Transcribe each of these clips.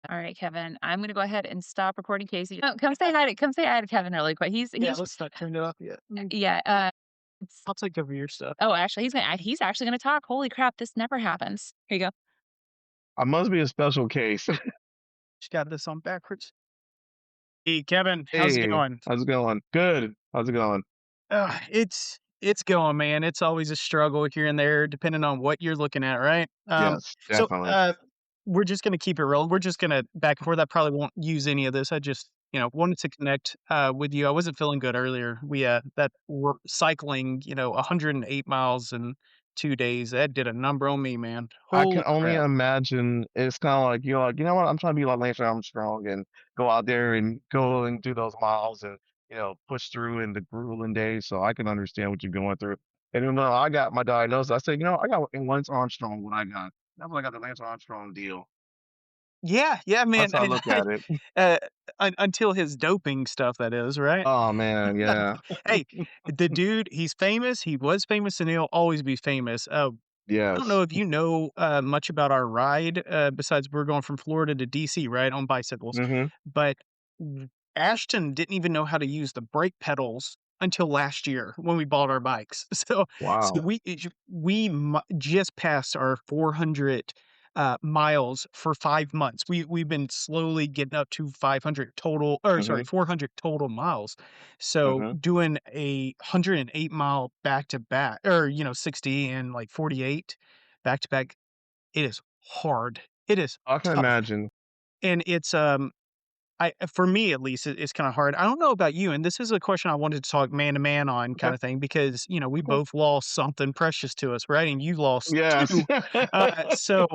All right, Kevin, I'm gonna go ahead and stop recording Casey. Oh, come say hi to Kevin really quick. Yeah, He's let's not turn it off yet. yeah, it's I'll take over your stuff. oh, actually, he's actually gonna talk. Holy crap, this never happens. Here you go. I must be a special case. Just got this on backwards. Hey, Kevin, how's it Hey, going? how's it going? Good. How's it going? It's going, man. It's always a struggle here and there, depending on what you're looking at, right? Yes, So definitely. we're just gonna keep it real. We're just gonna back and forth. I probably won't use any of this. I just, wanted to connect with you. I wasn't feeling good earlier. We that we're cycling, 108 miles in 2 days. That did a number on me, man. I can Holy only crap. imagine it's kind of like you're like, you know what? I'm trying to be like Lance Armstrong and go out there and go and do those miles and push through in the grueling days. So I can understand what you're going through. And then when I got my diagnosis, I said, I got Lance Armstrong. What I got? That's what I got, the Lance Armstrong deal. Yeah, yeah, man. That's how I look at it. Uh, until his doping stuff, that is, right? Oh man, yeah. Hey, the dude, he's famous. He was famous, and he'll always be famous. I don't know Yes. if you know much about our ride. Besides, we're going from Florida to DC, right, on bicycles. Hmm. But Ashton didn't even know how to use the brake pedals until last year when we bought our bikes. So Wow. just passed our 400 miles for 5 months. We've been slowly getting up to 500 total, or Hmm. sorry, 400 total miles. So Hmm. doing a 108-mile back to back, or 60 and like 48 back to back, it is hard. It is I can tough, imagine. and it's for me at least, it's kinda hard. I don't know about you, and this is a question I wanted to talk man to man on Okay. kinda thing because, we Cool. both lost something precious to us, right? And you lost Yes. too. So,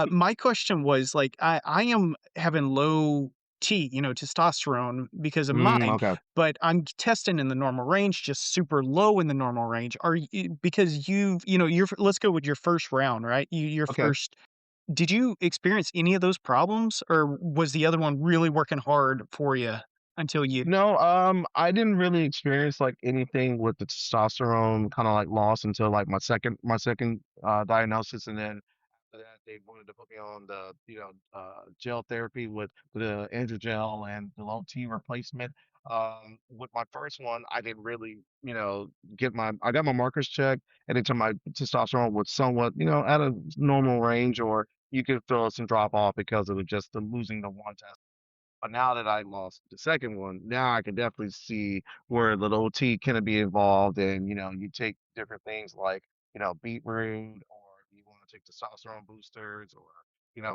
my question was, like, I am having low testosterone because of mine, Okay. but I'm testing in the normal range, just super low in the normal range. Are you, because your let's go with your first round, right? Your Okay. first, did you experience any of those problems, or was the other one really working hard for you until you. No, I didn't really experience like anything with the testosterone kind of like loss until like my second diagnosis, and then after that they wanted to put me on the gel therapy with the androgel and the low T replacement. With my first one, I didn't really I got my markers checked, and until my testosterone was somewhat at a normal range, or you could feel some drop off because of just the losing the one test. But now that I lost the second one, now I can definitely see where the little T can be involved. And, you take different things like, beetroot, or you want to take testosterone boosters, or,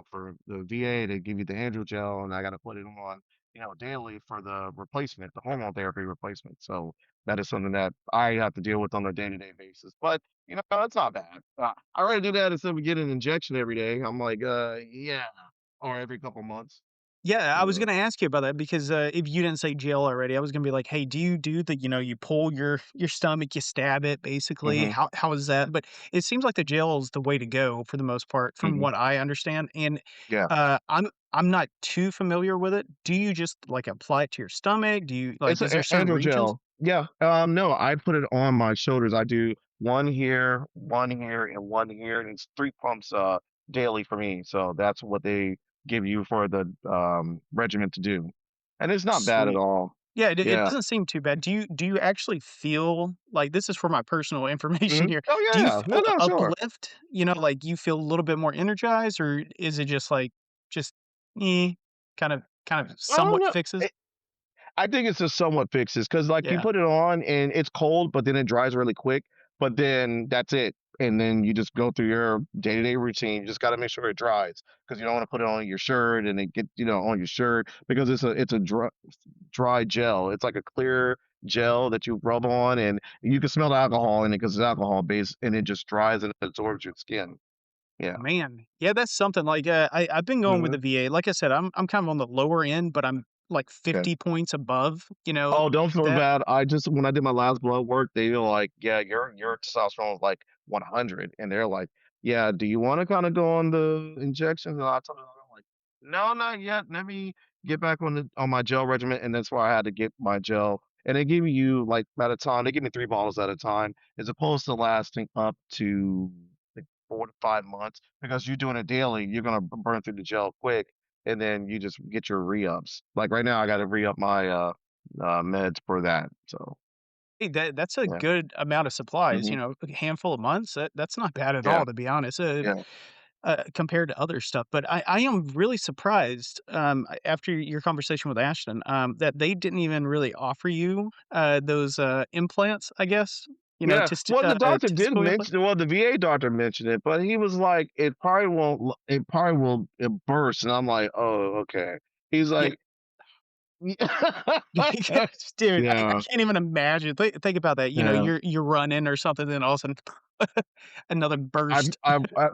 for the VA, they give you the androgel, and I got to put it on, daily for the replacement, the hormone therapy replacement. So that is something that I have to deal with on a day-to-day basis. But, it's not bad. I already do that instead of getting an injection every day. I'm like, yeah, or every couple months. Yeah, I was Uh, gonna ask you about that because, if you didn't say gel already, I was gonna be like, "Hey, do you do the, you pull your stomach, you stab it, basically? mhm. How is that?" But it seems like the gel is the way to go for the most part, from Mhm. what I understand, and, Yeah. I'm not too familiar with it. Do you just, like, apply it to your stomach? Do you It's like, a is there certain regions? androgel. Yeah. No, I put it on my shoulders. I do one here, and one here, and it's 3 pumps, daily for me. So that's what they give you for the, regimen to do. And it's not bad at Sweet. all. Yeah, it Yeah. doesn't seem too bad. Do you actually feel like, this is for my personal information Mhm. here. Oh, Do you yeah. No, feel the no, sure. uplift? Like, you feel a little bit more energized, or is it just like, just, eh, kind of I don't somewhat know. fixes? I think it's just somewhat fixes because, like, you Yeah. put it on and it's cold, but then it dries really quick. But then that's it. And then you just go through your day-to-day routine. You just got to make sure it dries because you don't want to put it on your shirt and it get, on your shirt, because it's a dry gel. It's like a clear gel that you rub on, and you can smell the alcohol in it because it's alcohol based, and it just dries and absorbs your skin. Yeah. Man, yeah, that's something. Like, I've been going with Hmm. the VA. Like I said, I'm kind of on the lower end, but I'm like Okay. 50 points above, Oh, don't feel that. bad. I just when I did my last blood work, they were like, "Yeah, your testosterone is like 100," and they're like, "Yeah, do you want to kind of go on the injections?" And I told them, I'm like, "No, not yet. Let me get back on my gel regimen." And that's why I had to get my gel. And they give you like at a time, they give me 3 bottles at a time, as opposed to lasting up to like 4 to 5 months. Because you're doing it daily, you're gonna burn through the gel quick. and then you just get your re-ups. Like right now, I got to re-up my meds for that. So Hey, that's a yeah, good amount of supplies, hmm a handful of months, that's not bad at yeah, all, to be honest, yeah, compared to other stuff, but I am really surprised, after your conversation with Ashton, that they didn't even really offer you, those, implants, I guess, yeah. Well, the doctor did testicle implant? mention. Well, the VA doctor mentioned it, but he was like, "It probably won't. It probably will burst." And I'm like, "Oh, okay." He's Yeah. like, Because dude, I "Yeah, can't even imagine. Think about that, yeah." you're running or something, then all of a sudden another burst.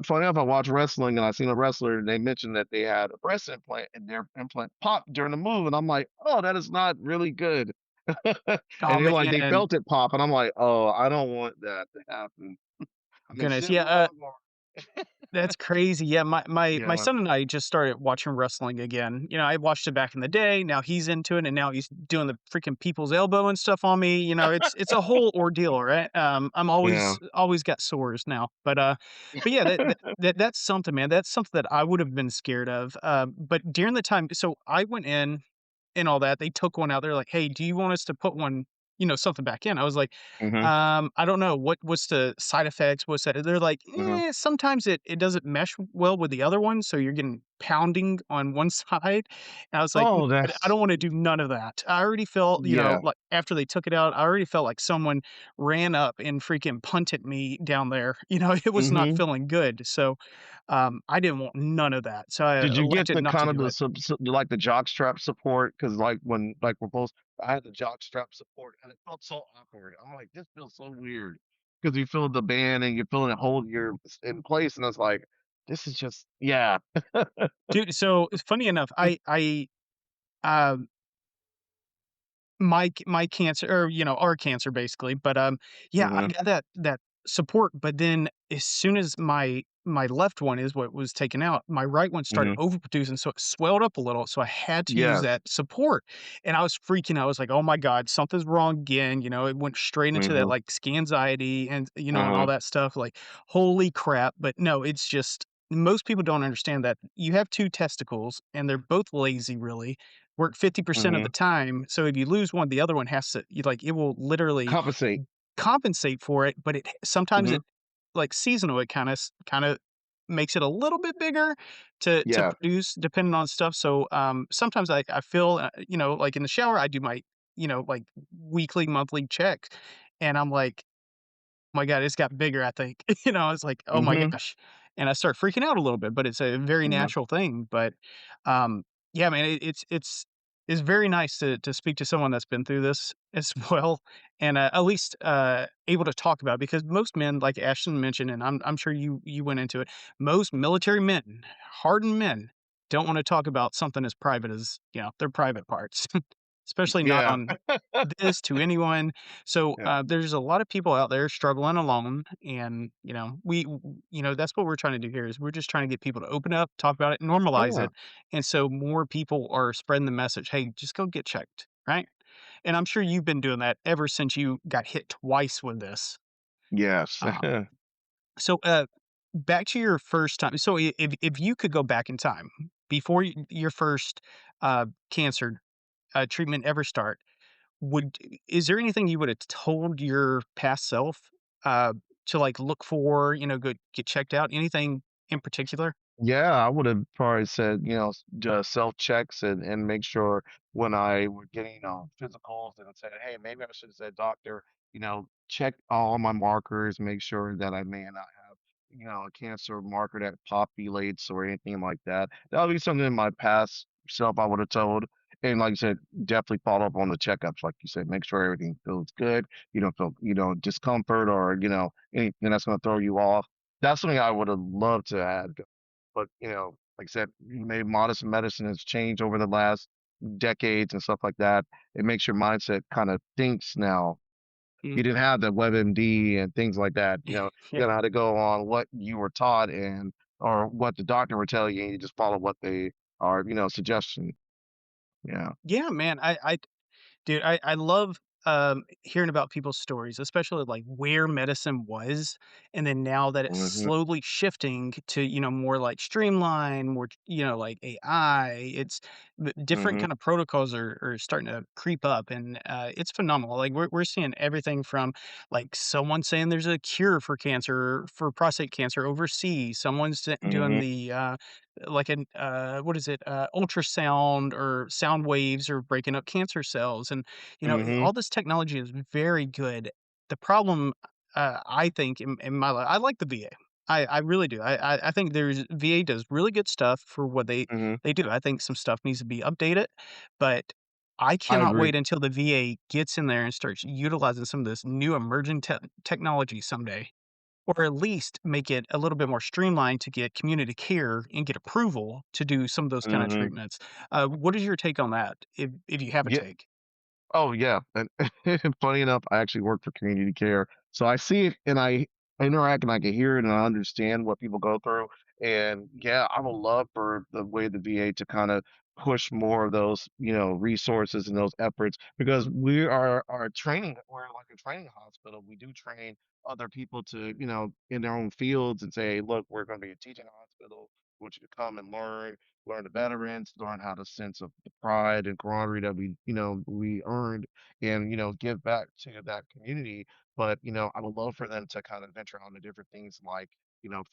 Funny enough, I watch wrestling and I seen a wrestler and they mentioned that they had a breast implant and their implant popped during the move, and I'm like, "Oh, that is not really good." Oh, And they're like, they man. felt it pop, and I'm like, "Oh, I don't want that to happen." I mean, Goodness, shit, yeah, we're all going. that's crazy. Yeah, my Yeah. son and I just started watching wrestling again. I watched it back in the day, now he's into it, and now he's doing the freaking people's elbow and stuff on me, it's a whole ordeal, right? I'm Yeah. always got sores now, but yeah, that's something, man, that's something that I would have been scared of, but during the time so I went in and all that, they took one out, they're like, "Hey, do you want us to put one something back in?" I was like, Mhm, I don't know, what's the side effects, what's that?" They're like, mhm. sometimes it doesn't mesh well with the other one, so you're getting pounding on one side." And I was like, Oh, I that's don't wanna do none of that." I already felt, yeah. like, after they took it out, I already felt like someone ran up and freaking punted me down there, it was not Mhm. feeling good, so, I didn't want none of that, so I Did you get elected the not to kind of do the it. like, the jock strap support? Because like, when like, we're both I had the jock strap support, and it felt so awkward. I'm like, "This feels so weird because you feel the band, and you're feeling it hold your in place, and it's like, "This is just" yeah. Dude, so, funny enough, um my cancer or, our cancer basically, but, yeah, I Mhm, got that support, but then as soon as my left one is what was taken out, my right one started mhm. overproducing, so it swelled up a little, so I had to use Yes. that support, and I was freaking out, I was like, "Oh my god, something's wrong again," it went straight into that, Mhm. like, anxiety and, and all Uh-huh. that stuff, like, holy crap, but no, it's just most people don't understand that you have 2 testicles, and they're both lazy, really, work 50% of the Mhm. time, so if you lose one, the other one has to it will literally Compensate. compensate for it, but it sometimes Mhm. it like, seasonal, it kinda makes it a little bit bigger to Yeah. produce depending on stuff, so, sometimes I feel, like, in the shower, I do my, like, weekly, monthly check, and I'm like, my god, it's got bigger, I think. I was like, "Oh my Mhm. gosh," and I start freaking out a little bit, but it's a very Yeah. natural thing, but, um, yeah, man, it's very nice to speak to someone that's been through this as well, and, at least, able to talk about it because most men, like Ashton mentioned, and I'm sure you went into it, most military men, hardened men, don't wanna talk about something as private as, their private parts, especially not Yeah. on this to anyone. So, Yeah. there's a lot of people out there struggling alone, and that's what we're trying to do here. Is we're just trying to get people to open up, talk about it, normalize Yeah. it, and so more people are spreading the message. Hey, just go get checked, right? And I'm sure you've been doing that ever since you got hit twice with this. Yes. Uh, so, back to your first time. So, if you could go back in time before your first cancer treatment ever start would is there anything you would have told your past self, uh, to, like, look for, go get checked out? Anything in particular? Yeah, I would have probably said, just self checks and make sure when I were getting, physicals and said, hey, maybe I should have said, doctor, check all my markers, make sure that I may not have, a cancer marker that populates or anything like that. That would be something in my past self I would have told. And like you said, definitely follow up on the checkups. Like you said, make sure everything feels good. You don't feel, discomfort or, anything that's going to throw you off. That's something I would have loved to have. But, like I said, maybe modern medicine has changed over the last decades and stuff like that. It makes your mindset kind of thinks now. Mm, You didn't have the WebMD and things like that. You yeah. gotta have to go on what you were taught and or what the doctor would tell you, and you just follow what they are, suggestion. Yeah. Yeah, man, I dude, I love hearing about people's stories, especially like where medicine was, and then now that it's Mhm, slowly shifting to, more like streamline, more, like AI. It's different mhm, kind of protocols are starting to creep up, and it's phenomenal. Like we're seeing everything from like someone saying there's a cure for cancer, for prostate cancer overseas. Someone's doing mhm, the like an what is it, ultrasound or sound waves or breaking up cancer cells, and mhm, all this technology is very good. The problem, I think in my life, I like the VA. I really do. I think there's VA does really good stuff for what mhm. they do. I think some stuff needs to be updated, but I I cannot agree. wait until the VA gets in there and starts utilizing some of this new emerging technology someday, or at least make it a little bit more streamlined to get community care and get approval to do some of those kind of Mhm. treatments. What is your take on that, if you have a Yeah. take? Oh, yeah, and and funny enough, I actually work for community care, so I see it and I interact and I can hear it and I understand what people go through, and yeah, I would love for the way the VA to kinda push more of those, resources and those efforts because we are training we're like a training hospital. We do train other people to, in their own fields and say, "Look, we're gonna be a teaching hospital. We want you to come and learn the veterans, learn how to sense of the pride and camaraderie that we earned and, give back to that community. But, I would love for them to kind of venture on to different things like,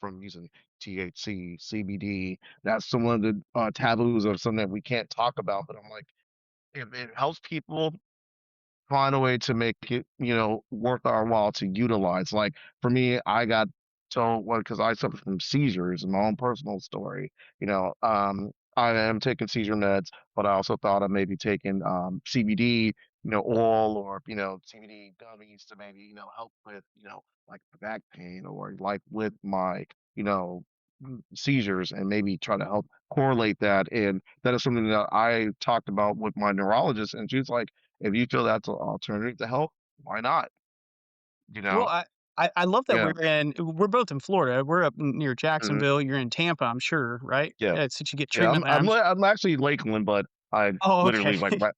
from using THC, CBD. That's some of the taboos or something that we can't talk about. But I'm like, if it helps people find a way to make it, worth our while to utilize. Like for me, I got told well because I suffer from seizures in my own personal story. I am taking seizure meds, but I also thought of maybe taking CBD, oil or CBD gummies to maybe help with like the back pain or like with my seizures and maybe try to help correlate that. And that is something that I talked about with my neurologist, and she was like if you feel that's an alternative to health, why not? You Well, know? I love that Yeah. we're both in Florida. We're up near Mhm. Jacksonville. You're in Tampa, I'm sure, right? Yeah. Since you get Yeah, treatment there, I'm actually Lakeland, but I oh, okay. literally like right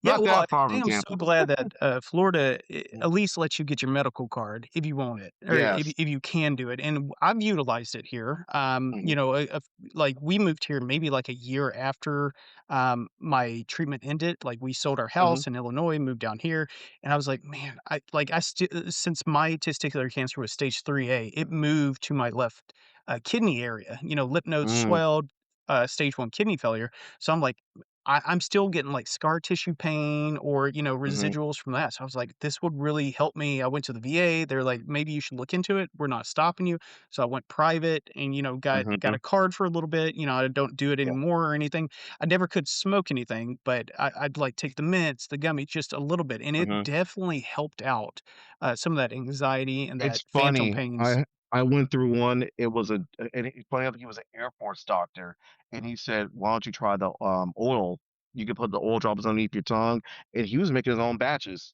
Yeah, not well, that far I from am so Tampa. glad that, Florida Mm. at least lets you get your medical card if you want it, or Yes. if you can do it, and I've utilized it here. Mhm. Like, we moved here maybe, like, a year after, my treatment ended. Like, we sold our Mhm. house in Illinois, moved down here, and I was like, "Man," I still since my testicular cancer was stage 3A, it moved to my left, kidney area. Lymph nodes Mm. swelled, stage 1 kidney failure, so I'm like, I'm still getting, like, scar tissue pain or, Mhm. residuals from that, so I was like, "This would really help me." I went to the VA, they're like, "Maybe you should look into it, we're not stopping you." So I went private and, got Mhm. a card for a little bit. I don't do it Yeah. anymore or anything. I never could smoke anything, but I'd, like, take the mints, the gummy, just a little bit, and it Mhm. definitely helped out, some of that anxiety and that It's phantom funny. pains. I went through one. It was and it's funny enough, he was an Air Force doctor, and he said, "Why don't you try the oil? You can put the oil drops underneath your tongue." And he was making his own batches.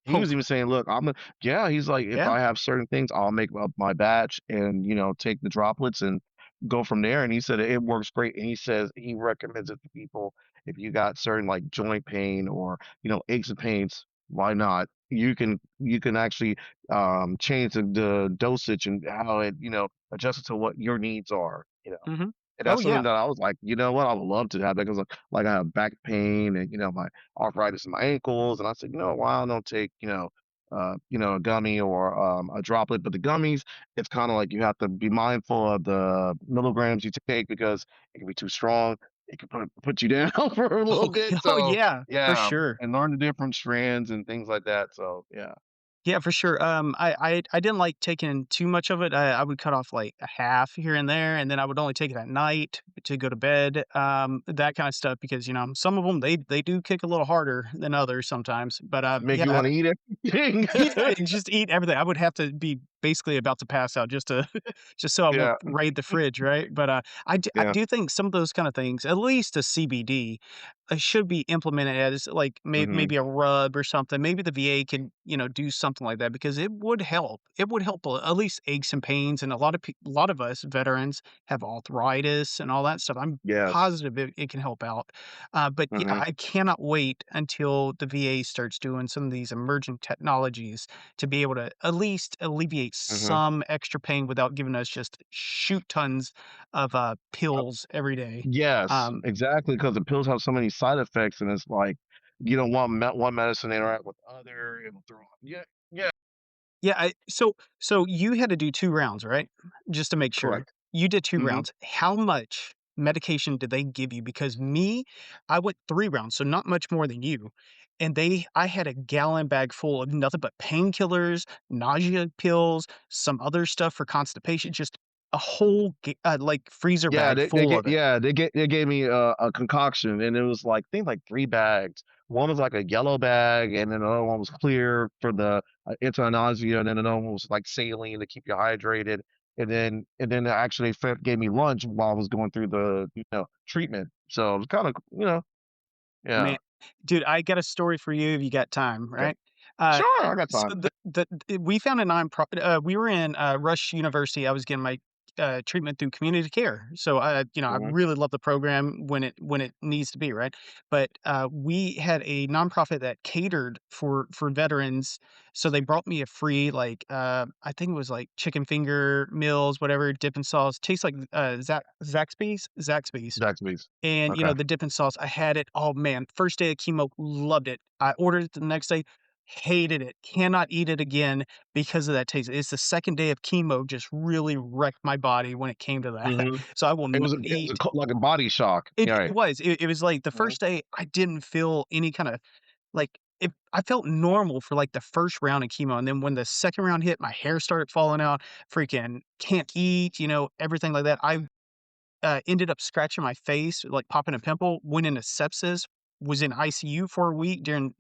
He Oh, was even saying, "Look, I'm a" yeah, he's like, "If yeah? I have certain things, I'll make up my batch and, take the droplets and go from there." And he said it works great. And he says he recommends it to people if you got certain like joint pain or, aches and pains, why not? You can actually change the dosage and how it, adjusts it to what your needs are. Mhm. And Oh, that's something yeah. that I was like, you know what, I would love to have that because like I have back pain and my arthritis in my ankles, and I said, why don't take, a gummy or a droplet. But the gummies, it's kind of like you have to be mindful of the milligrams you take because it can be too strong. It can put you down for a little Oh, bit. oh, So yeah, for yeah, sure. and learn the different strands and things like that. So yeah. Yeah, for sure. I didn't like taking too much of it. I would cut off like a half here and there, and then I would only take it at night to go to bed. That kind of stuff because some of them they do kick a little harder than others sometimes. But Make you yeah, want to eat everything. yeah, and just eat everything. I would have to be basically about to pass out just to just so I won't Yeah, raid the fridge, right? But, I yeah, do think some of those kind of things, at least a CBD, should be implemented as, like, mhm, maybe a rub or something. Maybe the VA can, do something like that because it would help. It would help, at least aches and pains, and a lot of us veterans have arthritis and all that stuff. I'm yes, positive it can help out. But yeah, mhm, I cannot wait until the VA starts doing some of these emerging technologies to be able to at least alleviate mhm. some extra pain without giving us just shoot tons of Uh, pills every day. yes, Um, exactly, because the pills have so many side effects, and it's like, you don't want one medicine to interact with other, it'll throw yeah, yeah, yeah, so you had to do 2 rounds, right? Just to make sure. correct. You did 2 Mhm. rounds. How much medication did they give you? Because me, I went 3 rounds, so not much more than you, and I had a gallon bag full of nothing but painkillers, nausea pills, some other stuff for constipation, just a whole like, freezer Yeah, bag full of it. they gave me a concoction, and it was like, I think like 3 bags. One was like a yellow bag, and then another one was clear for the, anti-nausea, and then another one was like saline to keep you hydrated, and then they actually fed gave me lunch while I was going through the, treatment. So, it was kinda, yeah, Man, dude, I got a story for you if you got time, okay. right? Uh, Sure, I got so time. we found a we were in Rush University. I was getting my treatment through community care. So I Mhm. really love the program when it needs to be, right? But we had a nonprofit that catered for veterans. So they brought me a free like I think it was like chicken finger meals, whatever, dipping sauce. Tastes like Zaxby's. Zaxby's. And, Okay. the dipping sauce, I had it. Oh, man, first day of chemo, loved it. I ordered it the next day, hated it, cannot eat it again because of that taste. It's the second day of chemo just really wrecked my body when it came to that. Mhm. So I will It not was a it was a eat. co like a body shock. It Yeah, it right. was. It was like the Mhm. first day, I didn't feel any kinda like, I felt normal for, like, the first round of chemo, and then when the second round hit, my hair started falling out, freaking can't eat, everything like that. I ended up scratching my face, like popping a pimple, went into sepsis, was in ICU for a week during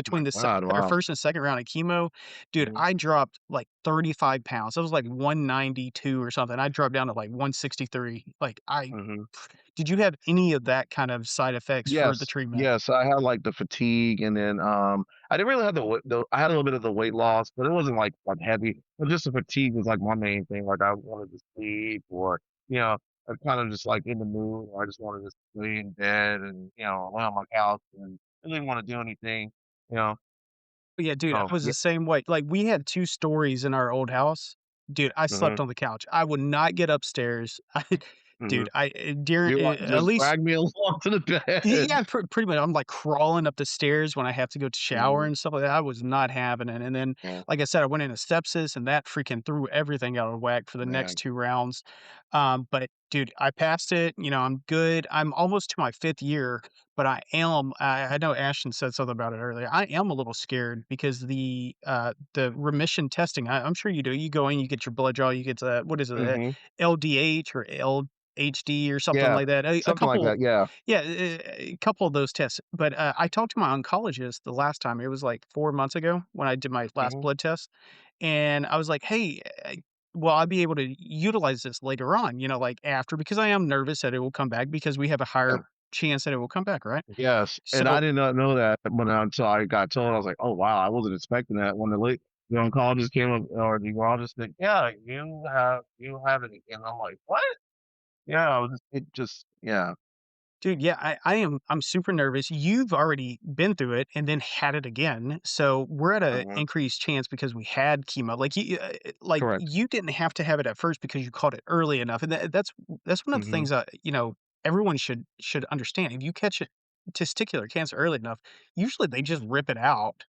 My between the god, wow. first and second round of chemo. Dude, Mhm. I dropped like 35 pounds. I was like 192 or something. I dropped down to like 163. Like Mhm. did you have any of that kind of side effects for the Yes, treatment? yes, I had, like, the fatigue, and then, I didn't really have the I had a little bit of the weight loss, but it wasn't, like, heavy, but just the fatigue was, like, my main thing, like, I wanted to sleep, or, you know, I'm kinda just, like, in the mood, or I just wanted to lay in bed and, lay on my couch and I didn't wanna do anything, you know? Yeah, dude, I So, was yeah. the same way. Like, we had 2 stories in our old house. Dude, I slept Mhm, on the couch. I would not get upstairs. mhm. Dude, during You want at just least drag me along to the bed. yeah, pretty much. I'm, like, crawling up the stairs when I have to go to shower Mhm, and stuff like that. I was not having it, and then, yeah, like I said, I went into sepsis, and that freaking threw everything out of whack for the next man. 2 rounds. But, dude, I passed it, I'm good. I'm almost to my 5th year, but I know Ashton said something about it earlier. I am a little scared because the remission testing, I'm sure you do. You go in, you get your blood draw, you get, what is it, Mhm. LDH or LHD or something Yeah, like that. A something like couple that, yeah. yeah, a couple of those tests, but, I talked to my oncologist the last time, it was, like, 4 months ago when I did my last Mhm, blood test, and I was like, "Hey, will I be able to utilize this later on?" Like, after because I am nervous that it will come back because we have a yeah. higher chance that it will come back, right? Yes, and I So did not know that when until I got told. I was like, "Oh, wow, I wasn't expecting that." When the oncologist came up, or the urologist said, "Yeah, you have it," and I'm like, "What?" Yeah, I was yeah. dude, yeah, I'm super nervous. You've already been through it and then had it again. So we're at a Mhm, increased chance because we had chemo. Like correct. you didn't have to have it at first because you caught it early enough. And that's one of the Mhm. things that, everyone should understand. If you catch it testicular cancer early enough, usually they just rip it out,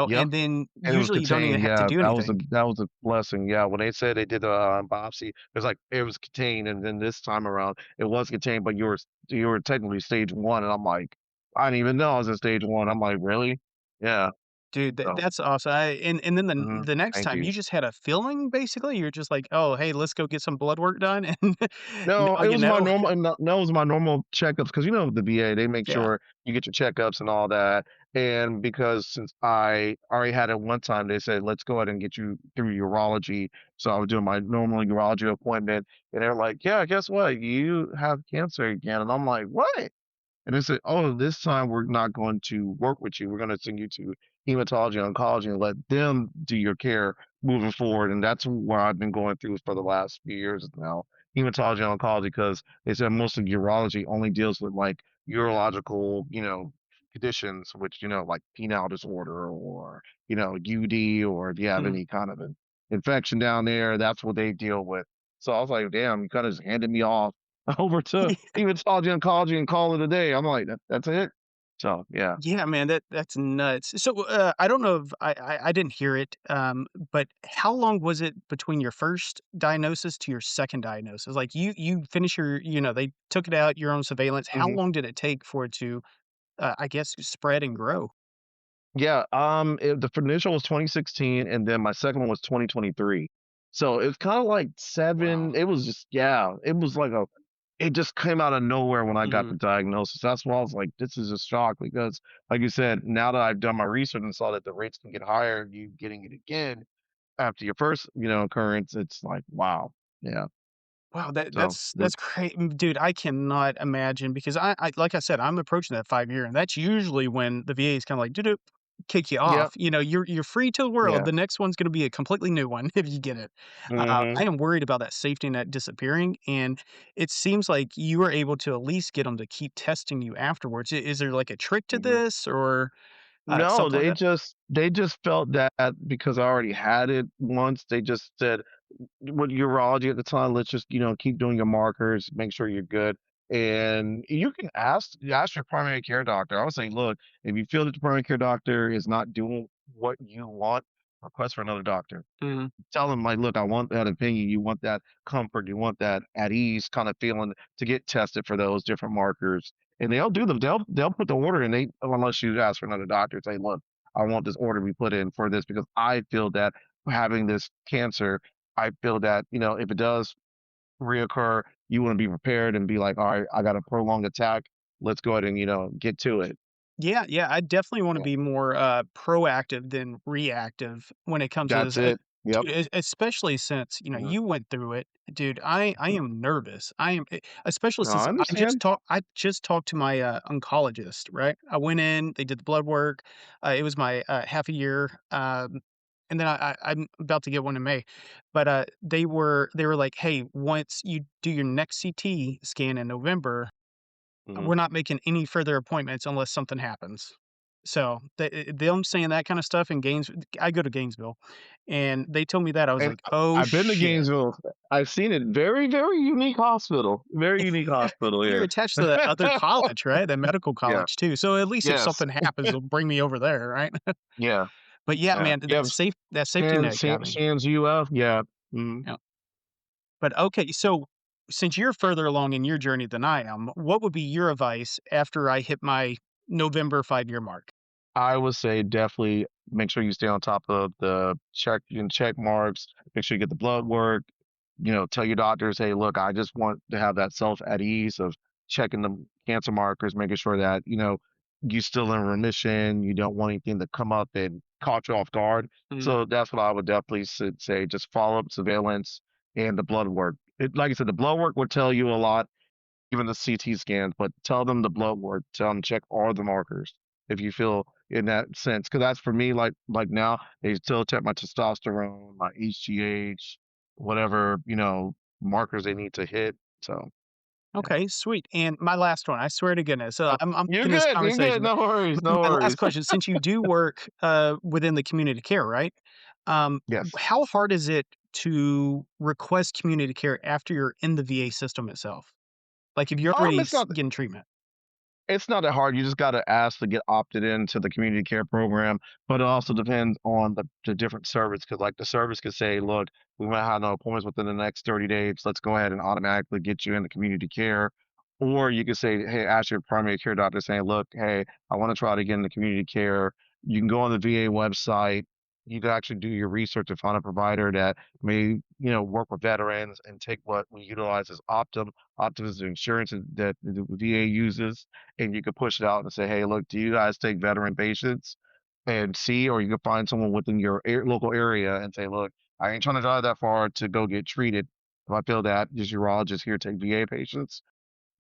Yep, and then and it was usually you don't even contained, have to yeah, do anything. that was a blessing, yeah, when they said they did a, biopsy, it was like, it was contained, and then this time around, it was contained, but you were technically stage 1, and I'm like, "I didn't even know I was in stage 1." I'm like, "Really?" Yeah, Dude, so, that's awesome. And then mhm, the next thank time you. you just had a feeling basically? You're just like, "Oh, hey, let's go get some blood work done," and No, now it you was my know? normal, no, no, it was my normal checkups, because the VA, they make Yeah. sure you get your checkups and all that, And because since I already had it one time, they said, let's go ahead and get you through urology. So I was doing my normal urology appointment, and they're like, yeah, guess what? You have cancer again. And I'm like, what? And they said, "Oh, this time we're not going to work with you. We're going to send you to hematology and oncology and let them do your care moving forward." And that's what I've been going through for the last few years now, hematology and oncology, because they said most of urology only deals with like urological, conditions, which, like penile disorder or, UD, or if you have Mhm. any kind of an infection down there, that's what they deal with. So I was like, damn, you kind of just handed me off over to hematology oncology and call it a day. I'm like, that's it. So yeah. Yeah, man, that's nuts. So, I don't know if I didn't hear it, but how long was it between your first diagnosis to your second diagnosis? Like, you finish your they took it out, your own surveillance. How Mhm. long did it take for it to, I guess, spread and grow? Yeah, the initial was 2016, and then my second one was 2023. So it's kind of like Wow. 7. It was just, yeah, it was like it just came out of nowhere when I got Mhm. the diagnosis. That's why I was like, this is a shock because, like you said, now that I've done my research and saw that the rates can get higher, you getting it again after your first, occurrence, it's like, wow, yeah. Wow, So that's great, dude. I cannot imagine because I like I said, I'm approaching that 5 year, and that's usually when the VA is kind of like, doo kick you yeah, off. You're free to the world. yeah. The next one's going to be a completely new one if you get it. I Mhm. am worried about that safety net disappearing, and it seems like you were able to at least get them to keep testing you afterwards. Is there like a trick to Mhm. this or No, something like they that? just felt that because I already had it once, they just said, with urology at the time, let's just, keep doing your markers, make sure you're good. And you can ask your primary care doctor. I would say, look, if you feel that the primary care doctor is not doing what you want, request for another doctor. Mhm. Tell them like, look, I want that opinion. You want that comfort. You want that at ease kind of feeling to get tested for those different markers. And they'll do them. They'll put the order in. They unless you ask for another doctor, say, look, I want this order to be put in for this because I feel that having this cancer, I feel that if it does reoccur, you want to be prepared and be like, all right, I got a prolonged attack. Let's go ahead and get to it. Yeah, yeah, I definitely wanna Yeah. be more, proactive than reactive when it comes to That's this, it. Yep. dude, especially since, Mhm. you went through it, dude, I am nervous. I am especially No, since I understand. I just talked to my, oncologist, right? I went in, they did the blood work, it was my, half a year, and then I'm about to get one in May, but, they were like, "Hey, once you do your next CT scan in November, Mhm. we're not making any further appointments unless something happens." So, them saying that kinda stuff in I go to Gainesville, and they told me that, I was And like, "Oh, I've been to shit." Gainesville. I've seen it. Very, very unique hospital. Very unique hospital You're here. attached to that other college, right? The medical Yeah. college too, so at least if Yes. something happens, they'll bring me over there, right? Yeah. But yeah, Yeah. man, You have that safety net got me. Sands UF. Yeah. Mhm. Yeah. But, okay, so since you're further along in your journey than I am, what would be your advice after I hit my November 5-year mark? I would say definitely make sure you stay on top of the check marks. Make sure you get the blood work. Tell your doctors, hey, look, I just want to have that self at ease of checking the cancer markers, making sure that, you still in remission. You don't want anything to come up and caught you off guard. Mhm. So that's what I would definitely say. Just follow up surveillance and the blood work. Like I said, the blood work will tell you a lot, even the CT scans, but tell them the blood work. Tell them check all the markers if you feel in that sense. Because that's for me. Like now, they still check my testosterone, my HGH, whatever markers they need to hit. So yeah. Okay, sweet. And my last one, I swear to goodness, I'm You're making this good. You're good. conversation, but No worries. No my last worries. question, since you do work, within the community care, right? Yes. How hard is it to request community care after you're in the VA system itself? Like, if you're already It's not. getting treatment? It's not that hard. You just got to ask to get opted into the community care program, but it also depends on the different service. Because like the service could say, look, we might have no appointments within the next 30 days. Let's go ahead and automatically get you into community care. Or you could say, hey, ask your primary care doctor saying, look, hey, I want to try to get into community care. You can go on the VA website you can actually do your research and find a provider that may, work with veterans and take what we utilize as Optum is the insurance that the VA uses, and you can push it out and say, hey, look, do you guys take veteran patients? And see, or you can find someone within your local area and say, look, I ain't trying to drive that far to go get treated. If I feel that this urologist here take VA patients,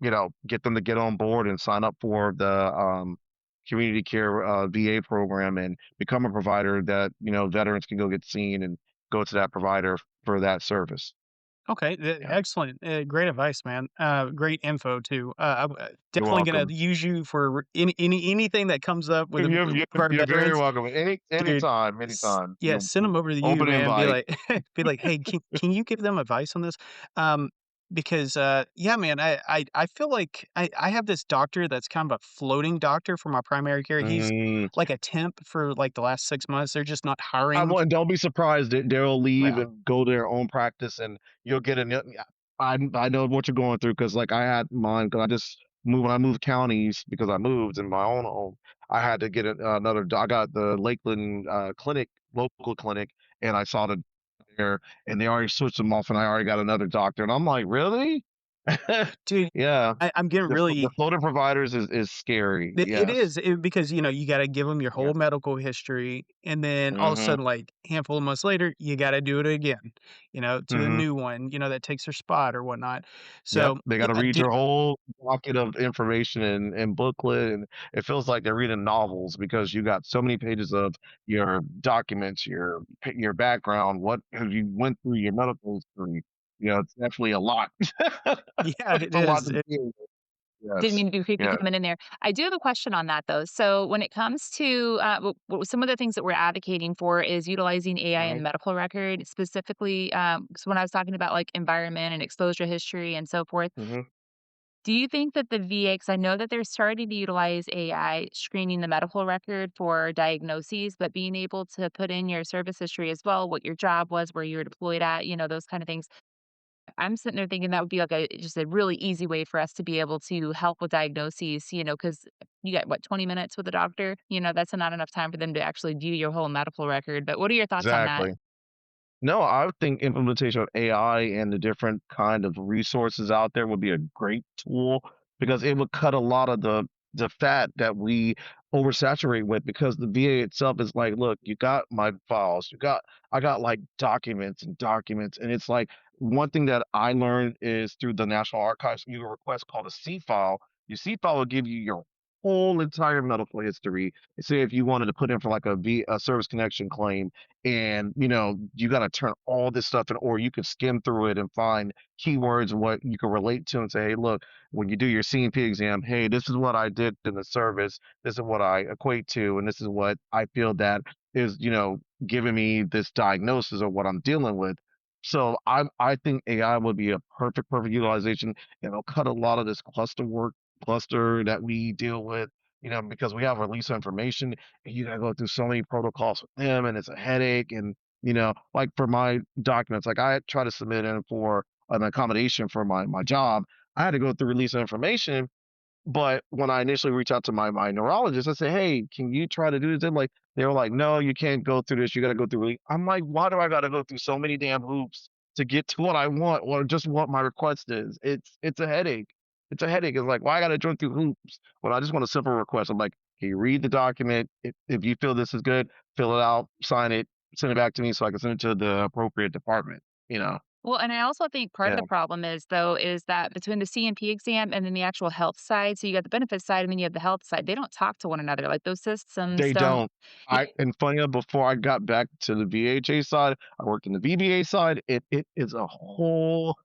get them to get on board and sign up for the community care VA program and become a provider that, veterans can go get seen and go to that provider for that service. Okay, Yeah. excellent. Great advice, man. Great info too. You're Definitely gonna welcome. use you for anything that comes up with You're our you're very veterans. welcome. Dude, Anytime, s anytime. yeah, send them over to you, Open man, be invite. like be like, "Hey, can you give them advice on this?" Because, yeah, man, I feel like I have this doctor that's kind of a floating doctor for my primary care. He's Mm, like a temp for, like, the last 6 months. They're just not I hiring. want don't be surprised that they'll leave Yeah. and go to their own practice, and you'll get a yeah, I know what you're going through because like, I had mine 'cause I just moved when I moved counties because I moved in my own home, I had to get another I got the Lakeland, clinic local clinic, and I saw the there, and they already switched them off, and I already got another doctor, and I'm like, "Really?" Dude, Yeah. I'm getting The really. floater providers is scary, It yes. is, because, you gotta give them your Yeah. whole medical history, and then all of a Mhm, sudden, like, handful of months later, you gotta do it again, to a mhm. new one, that takes their spot or whatnot. Yep, So, they yeah, gotta read dude. your whole docket of information and booklet, and it feels like they're reading novels because you got so many pages of your documents, your background, what have you went through, your medical history. It's definitely a lot. Yeah, It's it a lot is. to deal with. Didn't Yes. mean to be creepy Yeah. coming in there. I do have a question on that though. So when it comes to some of the things that we're advocating for is utilizing AI in Mhm, the medical record, specifically, 'cause when I was talking about like environment and exposure history and so forth. mhm. Do you think that the VA, 'cause I know that they're starting to utilize AI screening the medical record for diagnoses, but being able to put in your service history as well, what your job was, where you were deployed at, those kind of things. I'm sitting there thinking that would be like just a really easy way for us to be able to help with diagnoses, because you got what, 20 minutes with a doctor? That's not enough time for them to actually view your whole medical record. But what are your thoughts on that? Exactly. No, I would think implementation of AI and the different kind of resources out there would be a great tool because it would cut a lot of the fat that we oversaturate with because the VA itself is like, look, you got my files, I got like documents and documents, and it's like one thing that I learned is through the National Archives, you request called a C file. Your C file will give you your whole entire medical history. Say if you wanted to put in for like a service connection claim and you got to turn all this stuff in, or you could skim through it and find keywords what you can relate to and say, hey, look, when you do your CMP exam, hey, this is what I did in the service, this is what I equate to, and this is what I feel that is giving me this diagnosis of what I'm dealing with. So I think AI would be a perfect utilization, and it'll cut a lot of this cluster that we deal with, because we have release information and you gotta go through so many protocols with them, and it's a headache. And like for my documents, like I try to submit in for an accommodation for my job, I had to go through release of information. But when I initially reached out to my neurologist, I said, "Hey, can you try to do this?" And like they were like, "No, you can't go through this. You got to go through." I'm like, "Why do I got to go through so many damn hoops to get to what I want, or just what my request is?" It's a headache. It's a headache. It's like, why I got to jump through hoops when I just want a simple request? I'm like, "Can you read the document? If you feel this is good, fill it out, sign it, send it back to me so I can send it to the appropriate department." You know? Well, and I also think part of Yeah, the problem is, though, is that between the CMP exam and then the actual health side, so you got the benefit side and then you have the health side, they don't talk to one another. Like those systems they don't. don't. Yeah. And funny enough, before I got back to the VHA side, I worked in the VBA side. It is a whole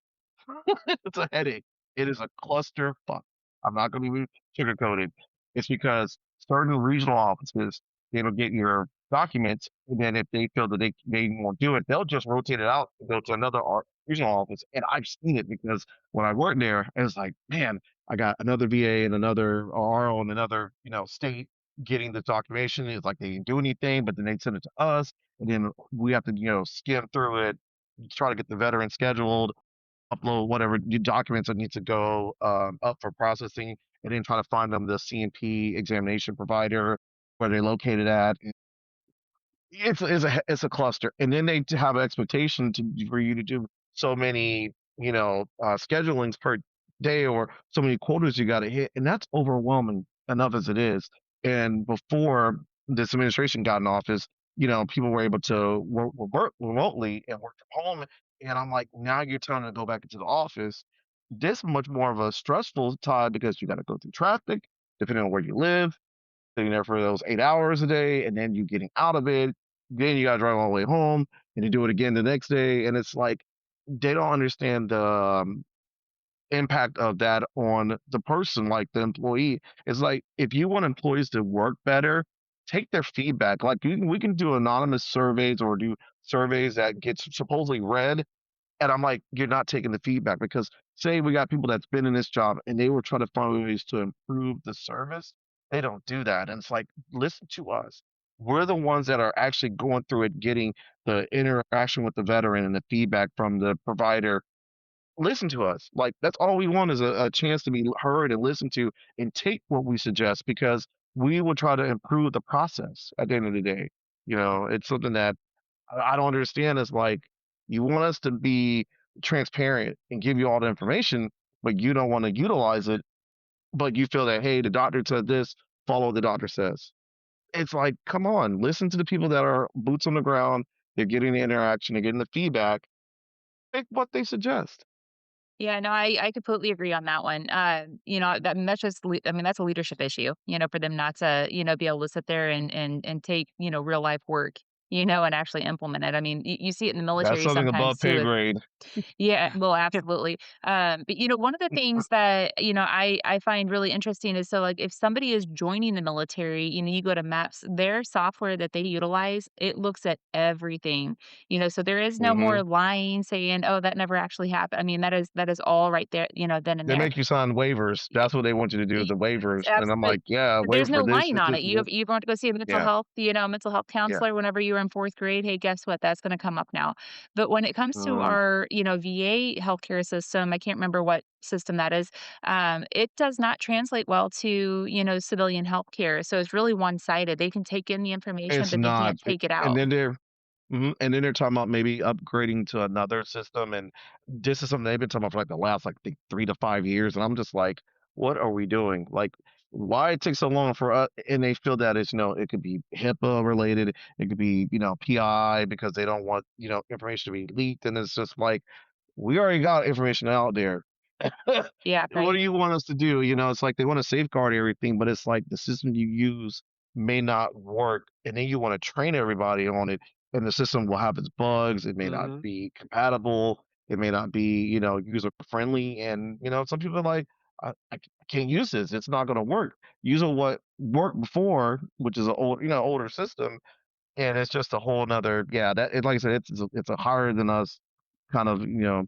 it's a headache. It is a cluster fuck. I'm not gonna even sugarcoat it. It's because certain regional offices, they'll get your documents, and then if they feel that they won't do it, they'll just rotate it out and go to another regional office. And I've seen it because when I worked there, it's like, man, I got another VA and another RO in another, state getting the documentation. It's like they didn't do anything, but then they send it to us, and then we have to, skim through it, try to get the veteran scheduled, upload whatever documents that need to go up for processing, and then try to find them the CNP examination provider where they're located at. It's a cluster, and then they have an expectation for you to do so many, schedulings per day or so many quotas you gotta hit, and that's overwhelming enough as it is. And before this administration got in office, people were able to work remotely and work from home, and I'm like, "Now you're telling to go back into the office." This is much more of a stressful time because you gotta go through traffic, depending on where you live, sitting there for those 8 hours a day, and then you getting out of it. Then you got to drive all the way home, and you do it again the next day. And it's like they don't understand the impact of that on the person, like the employee. It's like if you want employees to work better, take their feedback. Like we can do anonymous surveys or do surveys that get supposedly read, and I'm like, you're not taking the feedback because say we got people that's been in this job and they were trying to find ways to improve the service. They don't do that. And it's like, listen to us. We're the ones that are actually going through it, getting the interaction with the veteran and the feedback from the provider. Listen to us. Like that's all we want is a chance to be heard and listened to and take what we suggest because we will try to improve the process at the end of the day. It's something that I don't understand is like you want us to be transparent and give you all the information, but you don't want to utilize it. But you feel that hey, the doctor said this, follow what the doctor says. It's like, come on, listen to the people that are boots on the ground. They're getting the interaction, they're getting the feedback. Pick what they suggest. Yeah, no, I completely agree on that one. That's just I mean, that's a leadership issue, for them not to, be able to sit there and take, real life work, and actually implement it. I mean, you see it in the That's military something sometimes above pay too. grade. Yeah, well, absolutely. But one of the things that, I find really interesting is so like if somebody is joining the military, you go to maps, their software that they utilize, it looks at everything. So there is no Hmm. more lying saying, "Oh, that never actually happened." I mean, that is all right there, then and They there. make you sign waivers. That's what they want you to do, Y the waivers. And I'm but like, yeah, but wait there's no for this. lying on it. You've gone to go see a Yeah, mental health yeah. counselor whenever you were in 4th grade. Hey, guess what? That's gonna come up now. But when it comes to Mhm. our, VA healthcare system, I can't remember what system that is, it does not translate well to, civilian healthcare. So it's really one-sided. They can take in the information, It's but they not. can't take it And out. then they're talking about maybe upgrading to another system, and this is something they've been talking about for, like, the last, like, I think 3 to 5 years, and I'm just like, "What are we doing?" Like, why it takes so long for us? And they feel that it's, it could be HIPAA related, it could be, PI because they don't want, information to be leaked, and it's just like, we already got information out there. Yeah, What do right. you want us to do? It's like they want to safeguard everything, but it's like the system you use may not work, and then you want to train everybody on it, and the system will have its bugs. It may not Mhm. be compatible. It may not be, user friendly. And some people are like, I can't use this. It's not going to work. Using what worked before, which is an old, older system, and it's just a whole nother, yeah. Like I said, it's a higher than us kind of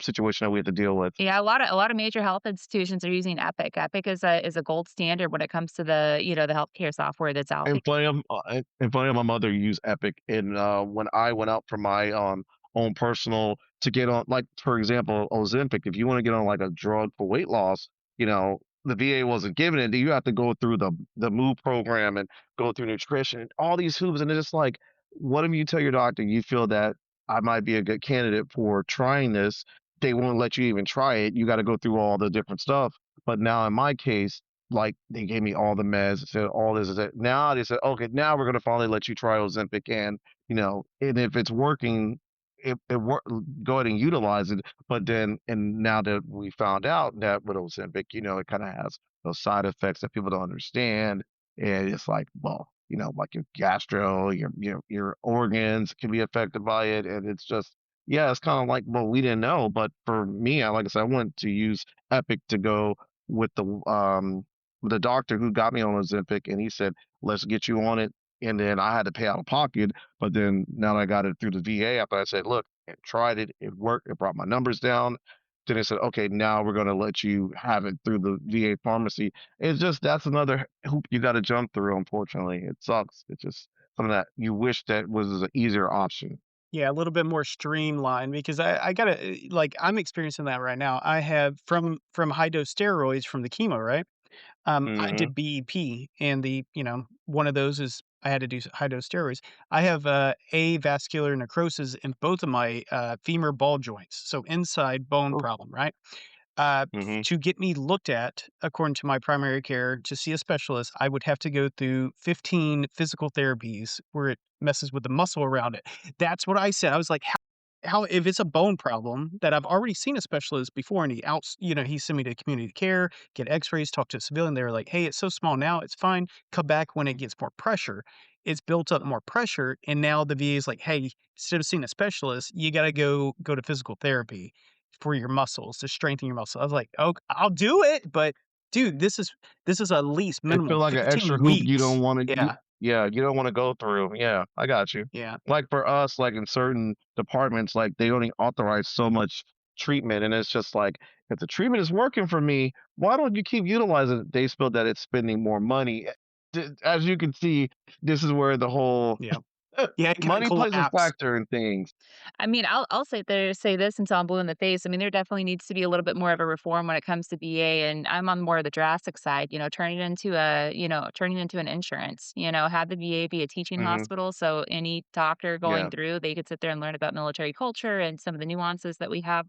situation that we have to deal with. Yeah, a lot of major health institutions are using Epic. Epic is a gold standard when it comes to the healthcare software that's out. And funny, my mother used Epic, and when I went out for my own personal to get on, like for example, Ozempic. If you want to get on like a drug for weight loss, the VA wasn't giving it. You have to go through the Move program and go through nutrition and all these hoops, and it's just like, what if you tell your doctor you feel that I might be a good candidate for trying this? They won't let you even try it. You got to go through all the different stuff. But now in my case, like, they gave me all the meds, said all this is it. Now they said, "Okay, now we're gonna finally let you try Ozempic, and, and if it's working, it work go ahead and utilize it." But then and now that we found out that with Ozempic, it kinda has those side effects that people don't understand, and it's like, well, like your gastro, your organs can be affected by it, and it's just yeah, it's kinda like, well, we didn't know, but for me, like I said, I wanted to use Epic to go with the doctor who got me on Ozempic, and he said, "Let's get you on it." And then I had to pay out of pocket, but then now that I got it through the VA, after I said, "Look, I tried it, it worked, it brought my numbers down." Then they said, "Okay, now we're gonna let you have it through the VA pharmacy." It's just that's another hoop you got to jump through. Unfortunately, it sucks. It's just something that you wish that was an easier option. Yeah, a little bit more streamlined because I gotta like I'm experiencing that right now. I have from high dose steroids from the chemo, right? I Hmm. did BEP, and one of those is I had to do high dose steroids. I have avascular necrosis in both of my femur ball joints, so inside bone Oh, problem, right? mhm. To get me looked at, according to my primary care, to see a specialist, I would have to go through 15 physical therapies where it messes with the muscle around it. That's what I said. I was like, how if it's a bone problem that I've already seen a specialist before and he sent me to community care, get x-rays, talk to a civilian. They were like, hey, it's so small now, it's fine. Come back when it gets more pressure. It's built up more pressure. And now the VA is like, hey, instead of seeing a specialist, you gotta go to physical therapy for your muscles to strengthen your muscle. I was like, "Oh, I'll do it, but dude, this is at least It minimum feel like an 15 extra hoop you don't weeks." wanna Yeah, yeah, you don't wanna go through. Yeah, I got you. yeah. Like, for us, like, in certain departments, like, they only authorize so much treatment, and it's just like, "If the treatment is working for me, why don't you keep utilizing it?" They feel that it's spending more money. As you can see, this is where the whole Yeah. Yeah, it kinda money plays a collapsed. factor in things. I mean, I'll say this until I'm blue in the face. I mean, there definitely needs to be a little bit more of a reform when it comes to VA, and I'm on more of the drastic side. Turning it into an insurance. Have the VA be a teaching Mhm. hospital, so any doctor going Yeah. through, they could sit there and learn about military culture and some of the nuances that we have.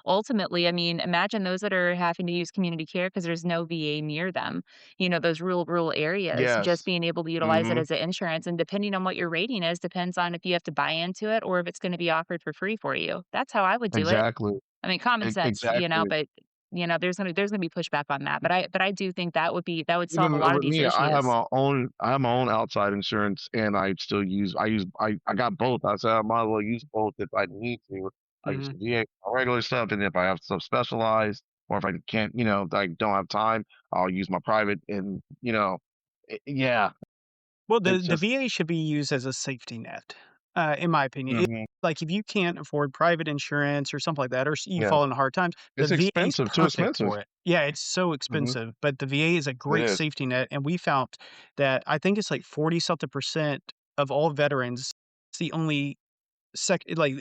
Ultimately, I mean, imagine those that are having to use community care because there's no VA near them. Those rural areas, just Yes. being able to utilize it Mhm. as an insurance, and depending on what your rating is, depends on if you have to buy into it or if it's gonna be offered for free for you. That's how I would do it. Exactly. I mean, common sense, Exactly. but, there's gonna be pushback on that, but I do think that would solve a Even lot of with these me, issues. I have my own outside insurance, and I got both. I said I might as well use both if I need to. I use Mhm. the VA for regular stuff, and if I have stuff specialized, or if I can't, I don't have time, I'll use my private. And yeah, Well, it's the just VA should be used as a safety net, in my opinion. mhm, Like, if you can't afford private insurance or something like that, or you yeah, fall into hard times, the it's VA is expensive, too perfect expensive. for it. Yeah, it's so Hmm. expensive, but the VA is a It great is. safety net, and we found that I think it's like 40 something percent of all veterans, it's the only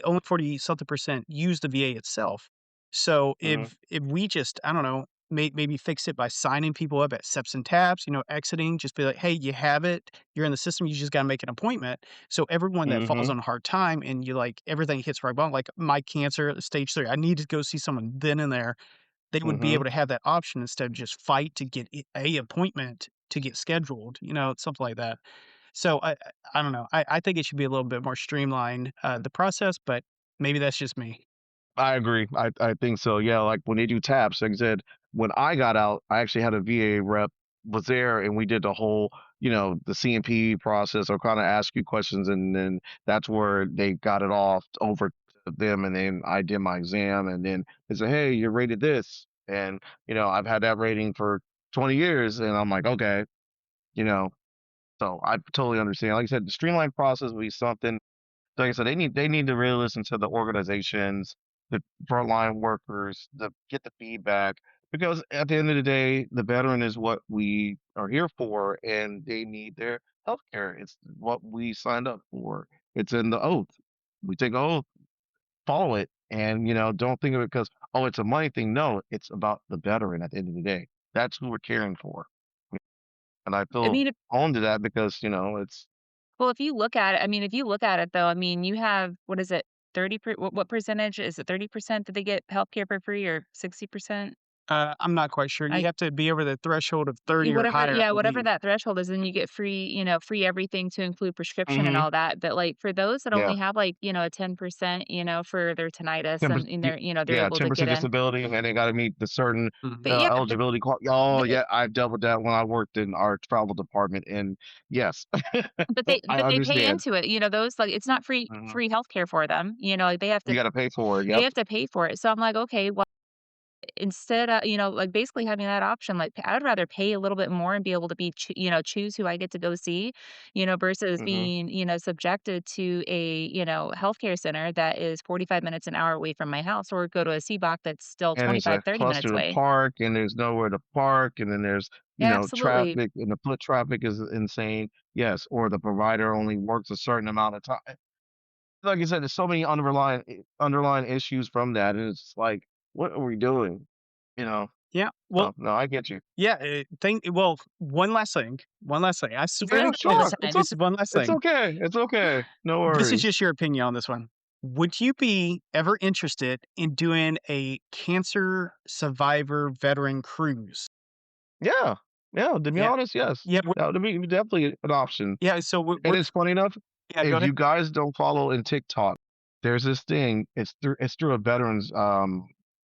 only 40 something percent use the VA itself. So Hmm. if we just, I don't know, maybe fix it by signing people up at SEPs and TAPs, exiting, just be like, "Hey, you have it. You're in the system. You just gotta make an appointment." So everyone that falls Hmm. on a hard time and everything hits right button, like my cancer, stage 3, I need to go see someone then and there. They would be Hmm. able to have that option instead of just fight to get a appointment to get scheduled, something like that. So I don't know. I think it should be a little bit more streamlined, the process, but maybe that's just me. I agree. I think so. Yeah, like when they do taps, like I said, when I got out, I actually had a VA rep was there, and we did the whole, the CMP process, or kind of ask you questions, and then that's where they got it off over to them, and then I did my exam, and then they said, "Hey, you're rated this," and I've had that rating for 20 years, and I'm like, okay, you know, so I totally understand. Like I said, the streamlined process would be something. Like I said, they need to really listen to the organizations, the frontline workers, the get the feedback, because at the end of the day, the veteran is what we are here for, and they need their health care. It's what we signed up for. It's in the oath. We take an oath, follow it, and don't think of it because, oh, it's a money thing. No, it's about the veteran at the end of the day. That's who we're caring for. And I I feel mean, owned to that because, it's well, if you look at it though, I mean, you have what is it, 30 per what percentage? Is it 30% that they get healthcare for free or 60%? I'm not quite sure. You I have to be over the threshold of 30 or whatever, higher, I yeah, whatever believe. that threshold is, then you get free, free everything to include prescription and hmm. all that. But like for those that Yeah. only have like, a 10%, for their tinnitus 10%, and they're yeah, able to get 10% in. disability, and they gotta meet the certain, Mhm. But yeah, eligibility oh, but they yeah, I've dealt with that when I worked in our travel department, and yes, but they I but they pay understand. into it, those like it's not Mhm. free healthcare for them. Like You gotta pay for it, they yep. have to pay for it. So I'm like, okay, well, instead of, like, basically having that option, like, I would rather pay a little bit more and be able to choose who I get to go see, versus Mhm. being, subjected to a, healthcare center that is 45 minutes, an hour away from my house, or go to a CBOC that's still And it's 25, a 30 minutes cluster to away. park, and there's nowhere to park, and then there's, Absolutely. traffic, and the foot traffic is insane. Yes, or the provider only works a certain amount of time. Like I said, there's so many underlying issues from that, and it's like, what are we doing? You know? Yeah. Well, So, no, I get you. yeah, well, one last thing. I swear Yeah, to At a sure. goodness, It's time. this okay. is one last It's thing. okay. It's okay. No This is worries. just your opinion on this one. Would you be ever interested in doing a cancer survivor veteran cruise? Yeah. Yeah, to be Yeah. honest, yes. Yeah, That would be definitely an option. yeah, so And it's funny enough, yeah, go if ahead. you guys don't follow in TikTok, there's this thing, it's through a veterans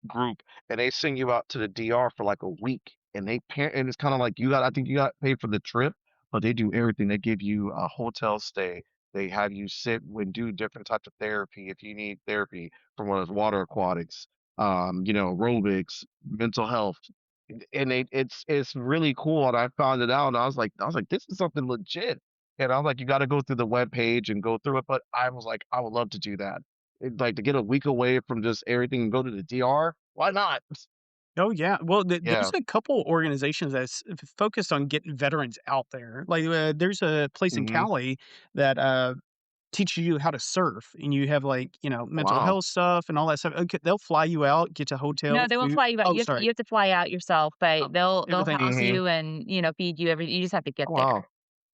group, and they send you out to the DR for like a week, and and it's kind of like I think you got paid for the trip, but they do everything. They give you a hotel stay. They have you sit and do different types of therapy if you need therapy from one of those water aquatics, aerobics, mental health. And it's really cool. And I found it out and I was like, this is something legit. And I was like, you got to go through the web page and go through it. But I was like, I would love to do that. Like to get a week away from just everything and go to the DR. Why not? Oh, yeah. Well, there's Yeah. a couple organizations that's focused on getting veterans out there. Like, there's a place in Hmm. Cali that, teaches you how to surf, and you have, like, mental Wow. health stuff and all that stuff. Okay, they'll fly you out, get you hotel, No, they won't food. fly you out. Oh, You sorry. have to fly out yourself, Oh, but they'll everything. house Hmm. you and, feed you every you just have to get Oh, there. wow.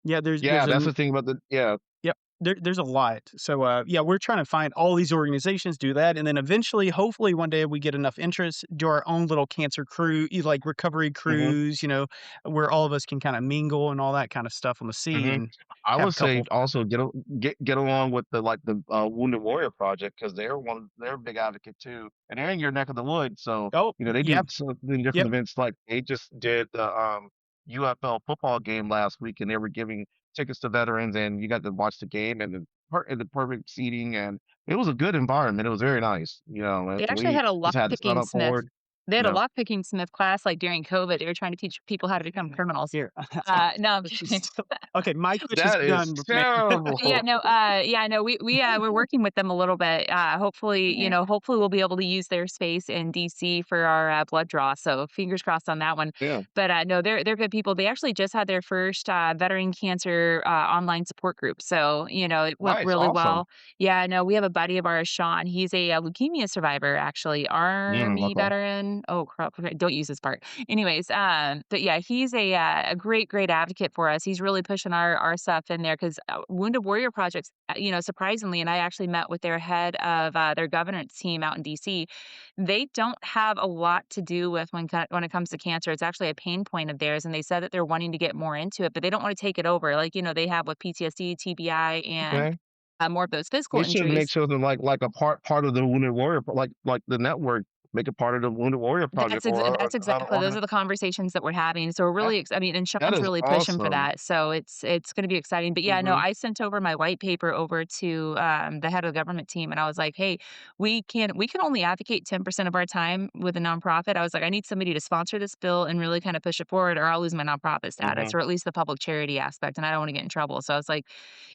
Yeah, there's Yeah, a that's the thing about yeah. Yep. There's a lot. So, yeah, we're trying to find all these organizations, do that, and then eventually, hopefully, one day we get enough interest, do our own little cancer crew, like recovery Hmm. cruise, where all of us can kind of mingle and all that kind of stuff on the sea Hmm. and I have would a say couple. also get along with the Wounded Warrior Project because they're a big advocate too, and they're in your neck of the woods. So Oh, they do yeah, something different yep. events. Like they just did the UFL football game last week, and they were giving tickets to veterans, and you got to watch the game and the perfect seating, and it was a good environment. It was very nice. They actually We had a just had to sign lock-picking up smith. for it. They You had a know, lock-picking smith class, like, during COVID. They were trying to teach people how to become criminals. Here. No, I'm This kidding. is okay, my question's that is done, man. Yeah, terrible. no, yeah, no, we're working with them a little bit. Hopefully, Mhm. hopefully we'll be able to use their space in DC for our blood draw. So fingers crossed on that one. Yeah, But no, they're good people. They actually just had their first veteran cancer online support group. So it went nice, really awesome. well. Yeah, no, we have a buddy of ours, Sean. He's a leukemia survivor, actually, Army Okay. veteran. Oh crap! Okay, don't use this part. Anyways, but yeah, he's a great advocate for us. He's really pushing our stuff in there because Wounded Warrior Projects, surprisingly, and I actually met with their head of their governance team out in DC. They don't have a lot to do with when it comes to cancer. It's actually a pain point of theirs, and they said that they're wanting to get more into it, but they don't want to take it over, like they have with PTSD, TBI, and Okay. more of those physical They should make injuries. something like a part of the Wounded Warrior, like the network, make it part of the Wounded Warrior Project or That's another exactly those are the conversations that we're having, so we're that really I mean, and that Sean's is really pushing for awesome. that, so it's gonna be exciting, but yeah, no, Mhm, I sent over my white paper over to, the head of the government team, and I was like, "Hey, we can only advocate 10% of our time with a nonprofit." I was like, "I need somebody to sponsor this bill and really kinda push it forward, or I'll lose my nonprofit status, mhm, or at least the public charity aspect, and I don't wanna get in trouble." So I was like,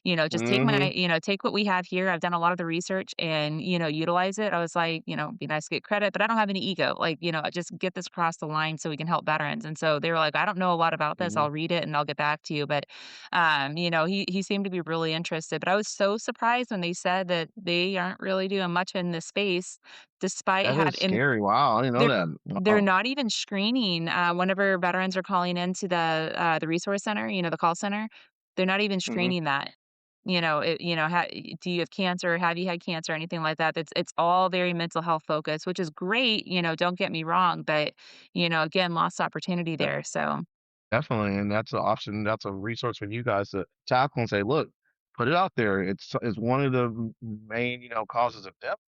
"Just mhm, take what we have here." I've done a lot of the research and, utilize it. I was like, "Be nice to get credit, but I don't have any ego. Like, just get this across the line so we can help veterans." And so they were like, "I don't know a lot about this. mhm. I'll read it and I'll get back to you." But, he seemed to be really interested. But I was so surprised when they said that they aren't really doing much in this space, despite That is having scary. Wow, I didn't know they're that. they're Wow. not even screening, whenever veterans are calling into the resource center, the call center, they're not even Mhm. screening that. Do you have cancer? Have you had cancer? Anything like that? It's all very mental health focused, which is great, don't get me wrong, but, again, lost opportunity De there, so Definitely, and that's an option, that's a resource for you guys to tackle and say, "Look, put it out there." It's one of the main, causes of death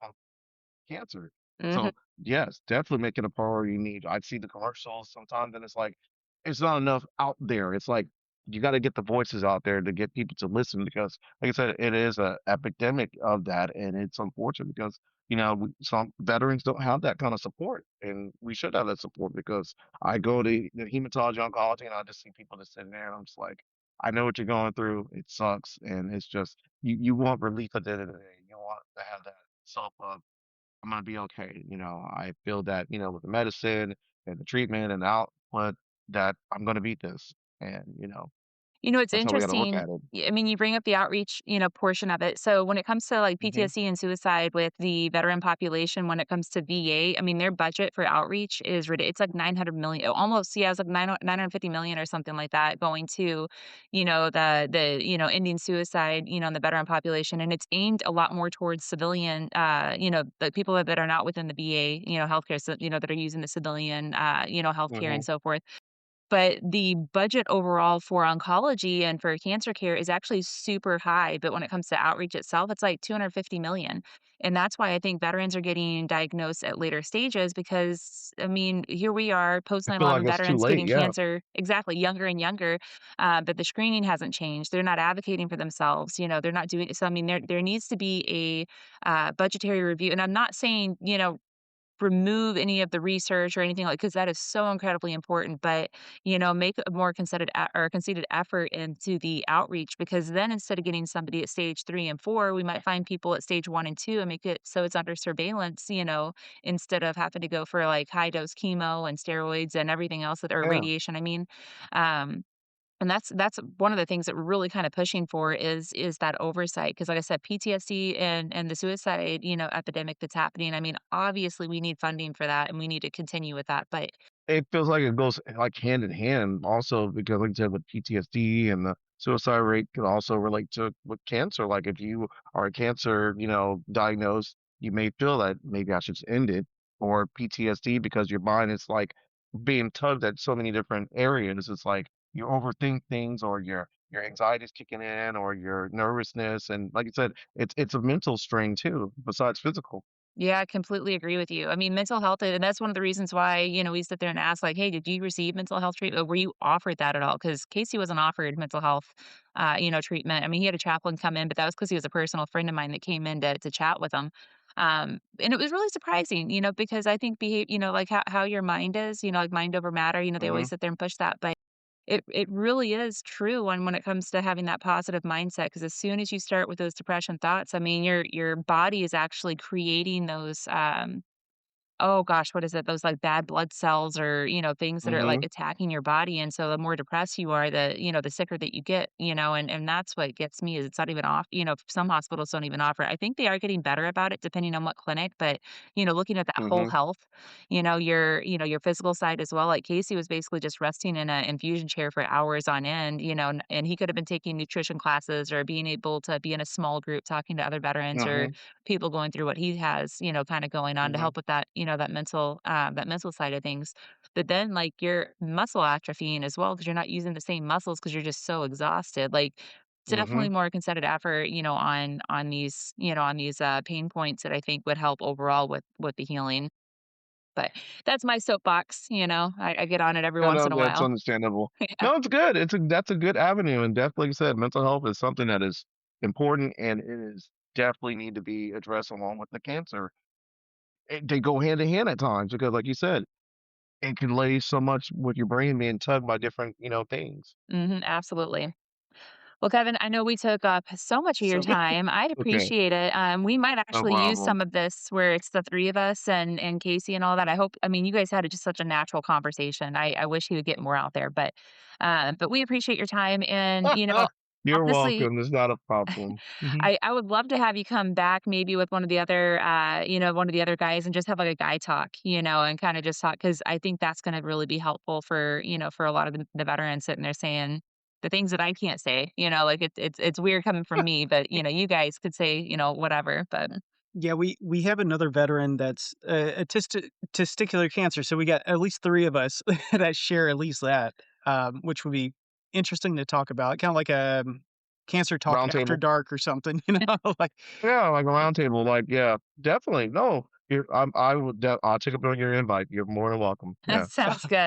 cancer. mhm. So, yes, definitely make it a priority need. I see the commercials sometimes, and it's like, it's not enough out there. It's like, you got to get the voices out there to get people to listen because, like I said, it is a epidemic of that, and it's unfortunate because some veterans don't have that kind of support, and we should have that support because I go to the hematology oncology, and I just see people just sitting there, and I'm just like, I know what you're going through. It sucks, and it's just you want relief at the end of the day. You want to have that self I'm gonna be okay. I feel that, with the medicine and the treatment and the output that I'm gonna beat this. And It's That's how we gotta look interesting. at it. I mean, you bring up the outreach, portion of it. So when it comes to like Mhm. PTSD and suicide with the veteran population, when it comes to VA, I mean, their budget for outreach is ridiculous. It's like 900 million, almost, yeah, it's like 950 million or something like that going to, ending suicide, in the veteran population. And it's aimed a lot more towards civilian, the people that are not within the VA, healthcare, so, that are using the civilian, healthcare and Mhm. so forth. But the budget overall for oncology and for cancer care is actually super high, but when it comes to outreach itself, it's like 250 million. And that's why I think veterans are getting diagnosed at later stages because, I mean, here we are, post I feel like 9/11 it's too veterans late, getting yeah. cancer exactly younger and younger, but the screening hasn't changed. They're not advocating for themselves. They're not doing so. I mean, there needs to be a budgetary review, and I'm not saying remove any of the research or anything like because that is so incredibly important, but, make a more considered or conceded effort into the outreach because then instead of getting somebody at stage 3 and 4, we might find people at stage 1 and 2 and make it so it's under surveillance, instead of having to go for, like, high dose chemo and steroids and everything else that or Yeah. radiation, I mean, um and that's one of the things that we're really kinda pushing for is that oversight. Because, like I said, PTSD and the suicide, epidemic that's happening, I mean, obviously, we need funding for that, and we need to continue with that, but It feels like it goes, like, hand in hand also because, like you said, with PTSD and the suicide rate could also relate to with cancer. Like, if you are a cancer, diagnosed, you may feel that maybe I should just end it, or PTSD because your mind is, like, being tugged at so many different areas. It's like you overthink things or your anxiety is kicking in or your nervousness, and like you said, it's a mental strain too, besides physical. yeah, I completely agree with you. I mean, mental health, and that's one of the reasons why, we sit there and ask, like, "Hey, did you receive mental health treatment? Were you offered that at all?" Because Casey wasn't offered mental health, treatment. I mean, he had a chaplain come in, but that was because he was a personal friend of mine that came in to chat with him. And it was really surprising, because I think like how your mind is, like mind over matter, they always Mhm, sit there and push that, but it really is true when it comes to having that positive mindset. Because as soon as you start with those depression thoughts, I mean, your body is actually creating those, oh gosh, what is it? Those, like, bad blood cells or, things that are, like, mhm, attacking your body, and so the more depressed you are, the sicker that you get, and that's what gets me is it's not even some hospitals don't even offer it. I think they are getting better about it depending on what clinic, but, looking at that whole mhm, health, your physical side as well, like, Casey was basically just resting in a infusion chair for hours on end, and he could have been taking nutrition classes or being able to be in a small group talking to other veterans or mhm, people going through what he has, kinda going on to mhm, help with that mental side of things. But then, like, your muscle atrophying as well because 'cause you're not using the same muscles because 'cause you're just so exhausted. Like, definitely mhm. more concerted effort, on these, pain points that I think would help overall with the healing. But that's my soapbox, I get on it every Yeah, once no, in a that's while. understandable. Yeah. No, it's good. That's a good avenue, and definitely, like you said, mental health is something that is important, and it is definitely need to be addressed along with the cancer. They go hand in hand at times because, like you said, it can lay so much with your brain being tugged by different, things. Mhm, absolutely. Well, Kevin, I know we took up so much of your So, time. I'd okay, appreciate it. We might no actually use problem. some of this where it's the 3 of us and Casey and all that. I mean, you guys had just such a natural conversation. I wish he would get more out there, but we appreciate your time and, You're honestly, welcome. It's not a problem. Mhm. I would love to have you come back maybe with one of the other guys and just have like a guy talk, and kind of just talk because I think that's going to really be helpful for, for a lot of the veterans sitting there saying the things that I can't say, like it's weird coming from me, but you guys could say, whatever, but Yeah, we have another veteran that's, a testicular cancer, so we got at least 3 of us that share at least that, which would be interesting to talk about, kinda like a, cancer talk Round after table. dark or something, you know? Like Yeah, like a round table. Like, yeah, definitely. No, I will. I'll take up on your invite. You're more than welcome. that Yeah. sounds good.